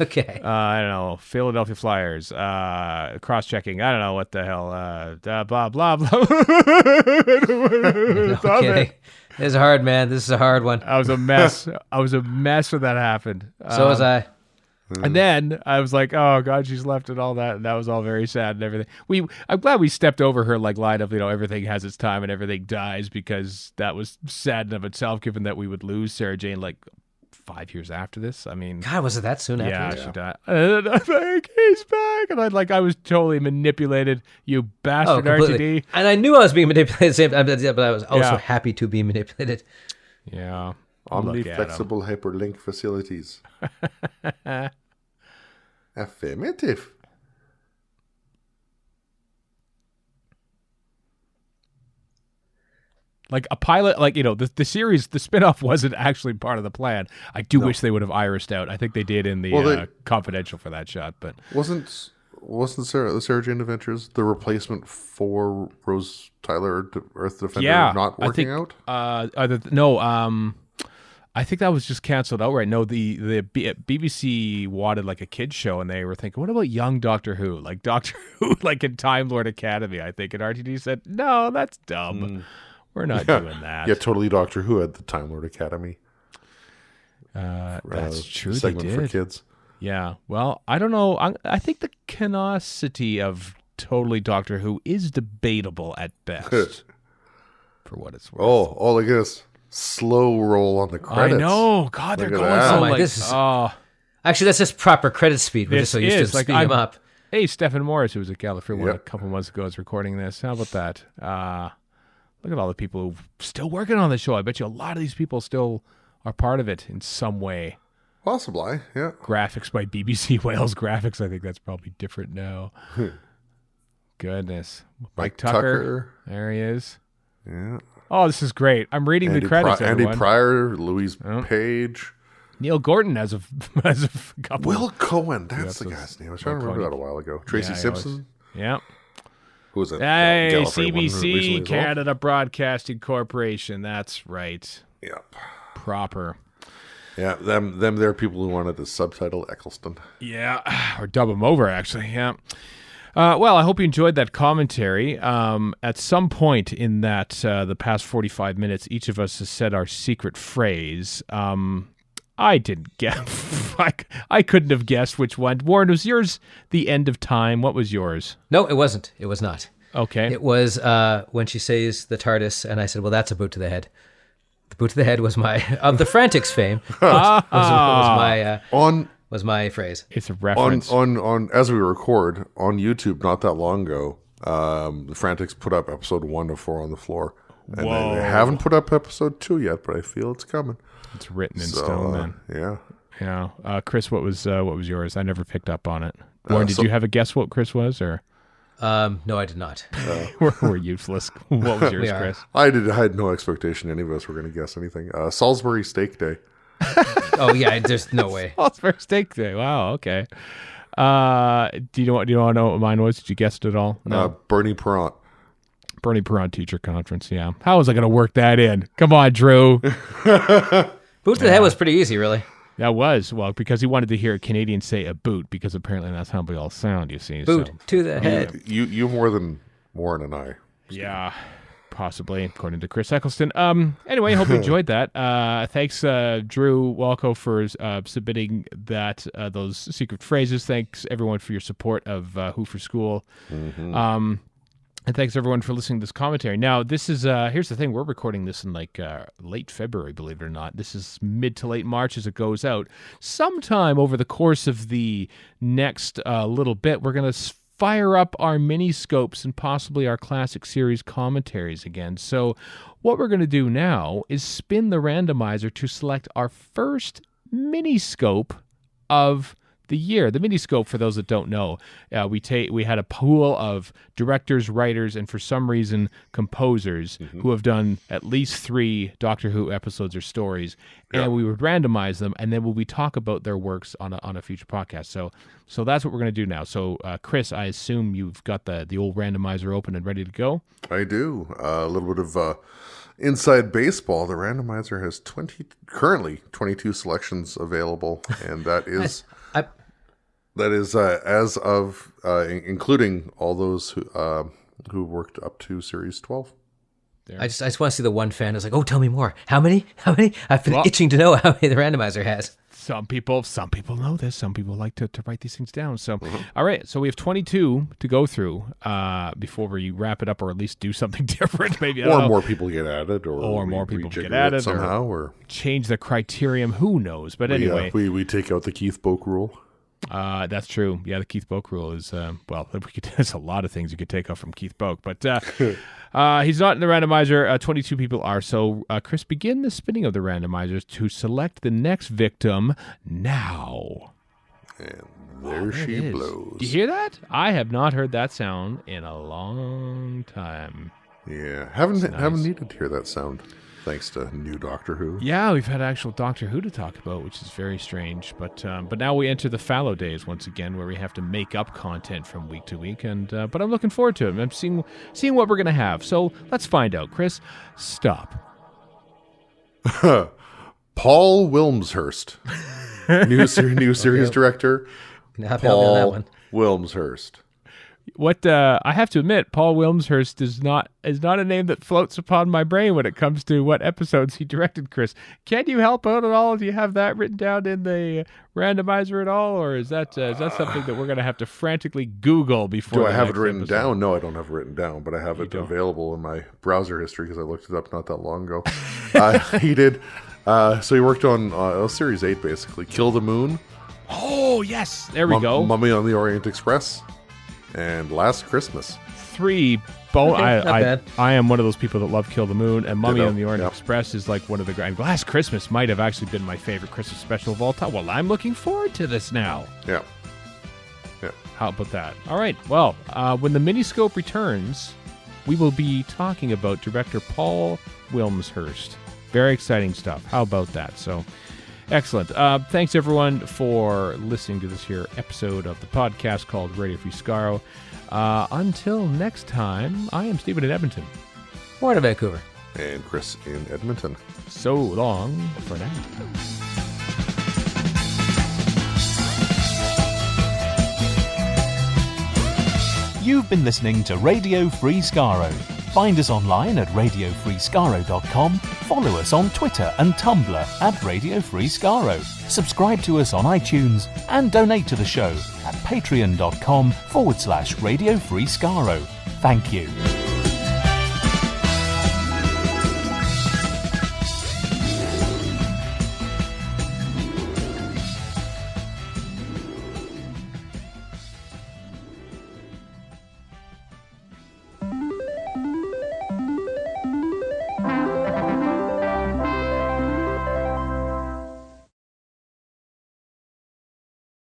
Okay. I don't know. Philadelphia Flyers. Cross-checking. I don't know what the hell. Blah, blah, blah. No kidding. This is hard, man. This is a hard one. I was a mess. I was a mess when that happened. So was I. And then I was like, "Oh God, she's left and all that," and that was all very sad and everything. I'm glad we stepped over her like line of everything has its time and everything dies, because that was sad in of itself. Given that we would lose Sarah Jane like 5 years after this. I mean, God, was it that soon after? Yeah, she died. And I'm like, he's back, and I was totally manipulated. You bastard, completely. RTD. And I knew I was being manipulated at the same time, but I was also happy to be manipulated. Yeah. Omni-flexible hyperlink facilities. Affirmative. Like a pilot, the series, the spinoff wasn't actually part of the plan. I do wish they would have irised out. I think they did in the confidential for that shot, but wasn't the Sarah Jane Adventures the replacement for Rose Tyler Earth Defender not working out? I think that was just canceled outright. No, the BBC wanted like a kids show, and they were thinking, what about young Doctor Who? Like Doctor Who, like in Time Lord Academy, I think. And RTD said, no, that's dumb. We're not doing that. Yeah, totally. Doctor Who had the Time Lord Academy. That's true. Segment they did. for kids. Yeah. Well, I don't know. I think the canonicity of totally Doctor Who is debatable at best. For what it's worth. Oh, look at this. Slow roll on the credits. I know. God, they're going that. so my, this is, actually, that's just proper credit speed. We're just so used to speeding them up. Hey, Stephen Morris, who was at California a couple months ago, is recording this. How about that? Look at all the people who are still working on the show. I bet you a lot of these people still are part of it in some way. Possibly, yeah. Graphics by BBC Wales Graphics. I think that's probably different now. Goodness. Mike Tucker. There he is. Yeah. Oh, this is great. I'm reading the credits. Andy Pryor, Louise Page. Neil Gordon as a couple. Will Cohen. That's the guy's name. I was trying to remember that a while ago. Tracy Simpson. Yeah. Who was that? Hey, CBC, Canada Broadcasting Corporation. That's right. Yep. Proper. Yeah, they're people who wanted to subtitle Eccleston. Yeah, or dub them over, actually. Yeah. Well, I hope you enjoyed that commentary. At some point in that the past 45 minutes, each of us has said our secret phrase. I didn't guess. I couldn't have guessed which one. Warren, was yours the end of time? What was yours? No, it wasn't. It was not. Okay. It was when she says the TARDIS, and I said, well, that's a boot to the head. The boot to the head was of the Frantics fame. Was my phrase. It's a reference. On as we record, on YouTube not that long ago, the Frantics put up episode 1 of 4 on the Floor. And they haven't put up episode 2 yet, but I feel it's coming. It's written in stone, man. Yeah. Yeah. Chris, what was yours? I never picked up on it. Warren, did you have a guess what Chris was, or? No, I did not. We're useless. What was yours, Chris? I had no expectation any of us were going to guess anything. Salisbury Steak Day. Oh, yeah, there's no way. Salisbury Steak Day. Wow, okay. Do you want to know what mine was? Did you guess it at all? No. Bernie Perrant. Bernie Perrant Teacher Conference, yeah. How was I going to work that in? Come on, Drew. Boot to the head was pretty easy, really. That was, well, because he wanted to hear a Canadian say a boot, because apparently that's how we all sound, you see. Boot so. to the head. You more than Warren and I. Yeah, possibly, according to Chris Eccleston. Anyway, hope you enjoyed that. Thanks, Drew Walko, for submitting those secret phrases. Thanks, everyone, for your support of Who for School. Mm-hmm. And thanks, everyone, for listening to this commentary. Now, this is, here's the thing. We're recording this in, late February, believe it or not. This is mid to late March as it goes out. Sometime over the course of the next little bit, we're going to fire up our mini-scopes and possibly our classic series commentaries again. So what we're going to do now is spin the randomizer to select our first mini-scope of the year. The mini-scope, for those that don't know, we had a pool of directors, writers, and for some reason, composers who have done at least 3 Doctor Who episodes or stories, and we would randomize them, and then we talk about their works on a future podcast. So that's what we're going to do now. So, Chris, I assume you've got the old randomizer open and ready to go? I do. A little bit of inside baseball. The randomizer has currently 22 selections available, and that is... That is as of including all those who worked up to Series 12. There. I just want to see the one fan who's like, oh, tell me more. How many? I've been itching to know how many the randomizer has. Some people know this. Some people like to write these things down. So, all right. So we have 22 to go through before we wrap it up, or at least do something different. Maybe more people get added, or more people get added somehow, or change the criterion. Who knows? But anyway, we take out the Keith Boak rule. That's true. Yeah, the Keith Boak rule is, there's a lot of things you could take off from Keith Boak, but he's not in the randomizer. 22 people are. So, Chris, begin the spinning of the randomizers to select the next victim now. And there she blows. Do you hear that? I have not heard that sound in a long time. Yeah, haven't needed to hear that sound. Thanks to new Doctor Who. Yeah, we've had actual Doctor Who to talk about, which is very strange. But now we enter the fallow days once again, where we have to make up content from week to week. And but I'm looking forward to it. I'm seeing what we're going to have. So let's find out. Chris, stop. Paul Wilmshurst, new series director. Paul Wilmshurst. What I have to admit, Paul Wilmshurst is not a name that floats upon my brain when it comes to what episodes he directed. Chris, can you help out at all? Do you have that written down in the randomizer at all, or is that something that we're going to have to frantically Google before? Do I have it written down? No, I don't have it written down, but I have it available in my browser history because I looked it up not that long ago. He did. So he worked on Series 8, basically. Kill the Moon. Oh yes, there we go. Mummy on the Orient Express. And Last Christmas. 3 I am one of those people that love Kill the Moon, and Mummy on the Orient Express is like one of the... Last Christmas might have actually been my favorite Christmas special of all time. Well, I'm looking forward to this now. Yeah. How about that? All right. Well, when the Miniscope returns, we will be talking about director Paul Wilmshurst. Very exciting stuff. How about that? So... excellent. Thanks, everyone, for listening to this here episode of the podcast called Radio Free Skaro. Until next time, I am Stephen in Edmonton. Warren in Vancouver. And Chris in Edmonton. So long for now. You've been listening to Radio Free Skaro. Find us online at radiofreeskaro.com, follow us on Twitter and Tumblr at Radio Free Skaro, subscribe to us on iTunes, and donate to the show at patreon.com/Radio Free Skaro. Thank you.